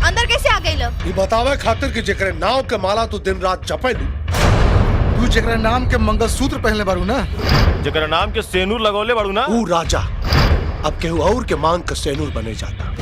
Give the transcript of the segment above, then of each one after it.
अंदर कैसे आ गई लो? ये बतावे खातिर कि जेकरे नाव के माला तू दिन रात जपेलू, तू जेकरा नाम के मंगलसूत्र पहनले बारू ना, जेकरा नाम के सेनूर लगौले बारू ना, वो राजा अब केहू और के मांग के सेनूर बने जाता।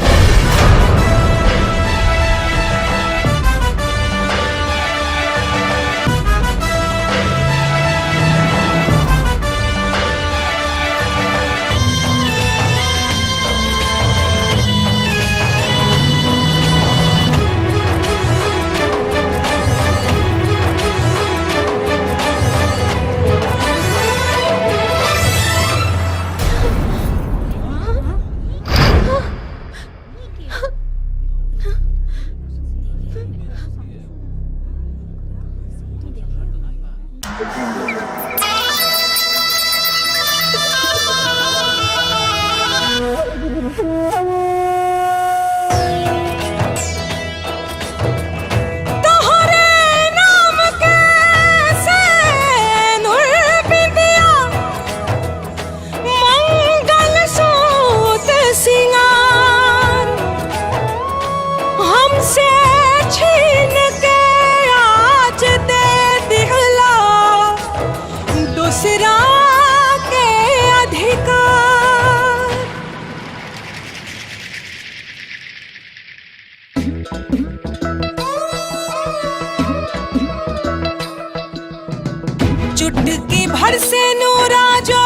चुटकी भर से नूरा जो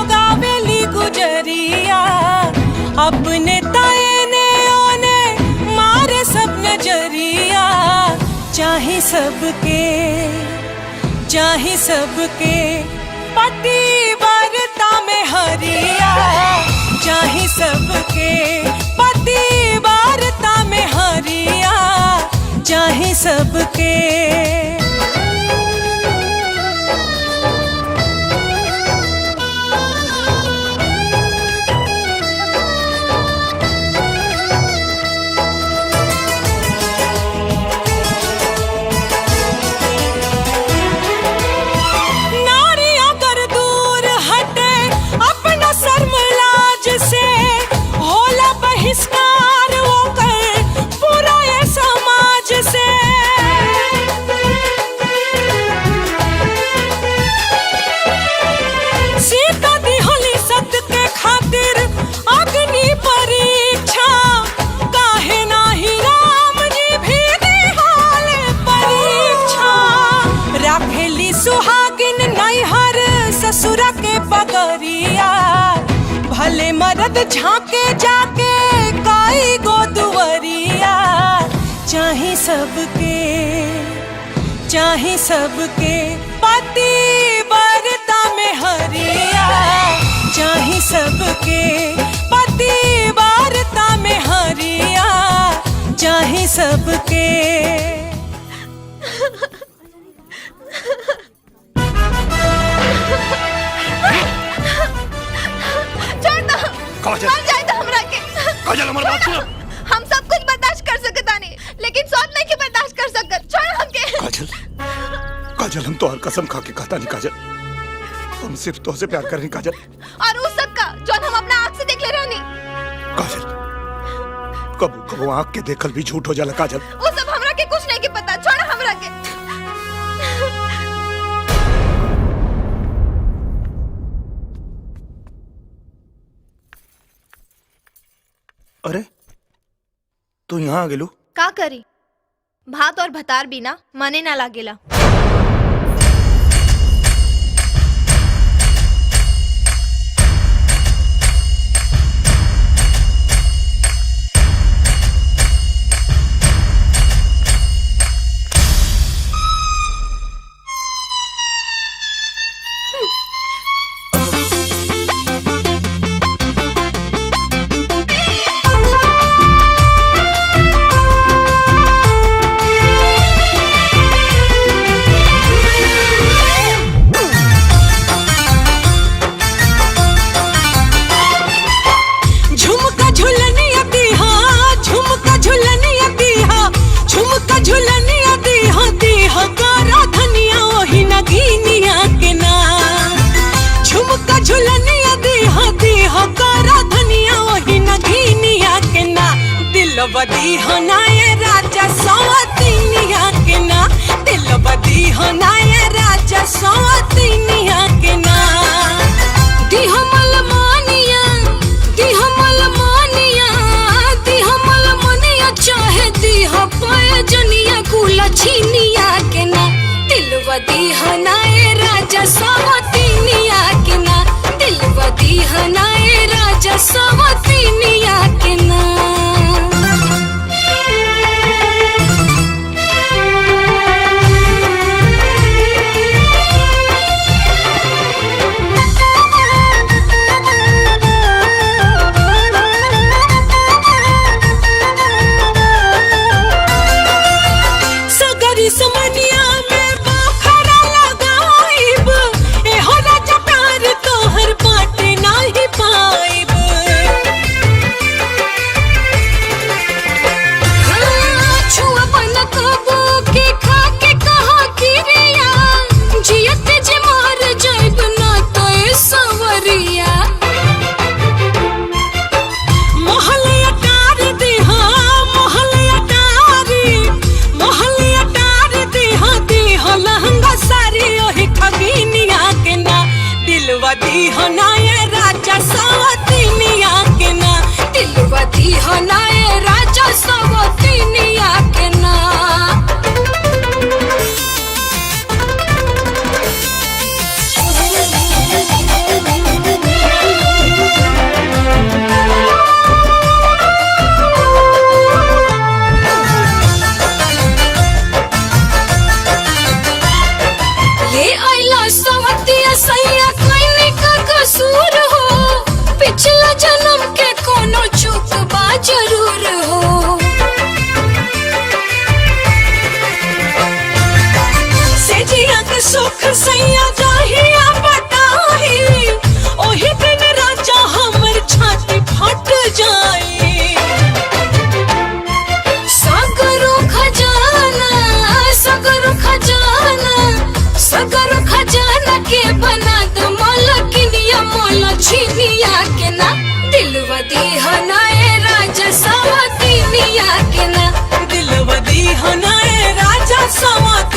गावेली गुजरिया, अपने ताए ने ओने मारे सब नजरिया। चाहे सबके पति वार्ता में हरिया, चाहे सबके पति वार्ता में हरिया, चाहे सबके। सुहागिन नैहर ससुरा के बगरिया, भले मर्द झांके जाके काई गो दुवरिया। चाहे सबके पति वार्ता में हरिया, चाहे सबके पति वार्ता में हरिया, चाहे सबके। काजल हमारी बात सुनो। हम सब कुछ बर्दाश्त कर सकता नहीं, लेकिन सौत नहीं की बर्दाश्त कर सकत। छोड़ हमके। काजल हम तो हर कसम खा के कहता नहीं काजल, हम सिर्फ तो से प्यार कर रही काजल। और उस सब का जो हम अपना आँख से देख ले रहे नहीं। काजल कबू आँख के देखल भी झूठ हो जाला काजल। वो सब हमरा के कुछ नहीं के पता। छोड़ हमरा के। अरे तू यहाँ आ गेलू? का करी, भात और भतार बिना मने ना लागेला। बदी हो ना ये दिलवा दीहनाए राजा सवतीनिया के ना, दिलवा दीहनाए राजा सवतीनिया के ना। समनिया में बखरा लगाइब, एहो राजा प्यार तोहर बाटे नाही पाइब। छुआ बन कबो के खा के कहा गिरिया, जियत जे मार जाइब ना तो ए सवरिया। मोहलिया टार दिहा, मोहलिया टारी, मोहलिया लहंगा सारी ओही ठगिनिया के ना, दिलवा दीहनाए राजा सवतीनिया के ना, दिलवा दीहनाए राजा सवतीनिया के ना। सैया कइने का कसूर हो, पिछला जन्म के कोनो चूक बा जरूर हो। सेजिया के सुख सैया जाहिया बताही, ओही दिन राजा हमर छाती फट जाई। सगरो खजाना, सगरो खजाना, सगरो खजाना के बना दो मलकिनिया मलछिनिया के ना, दिलवा दीहनाए राजा सवतीनिया के ना, दिलवा दीहनाए राजा सवतीनिया।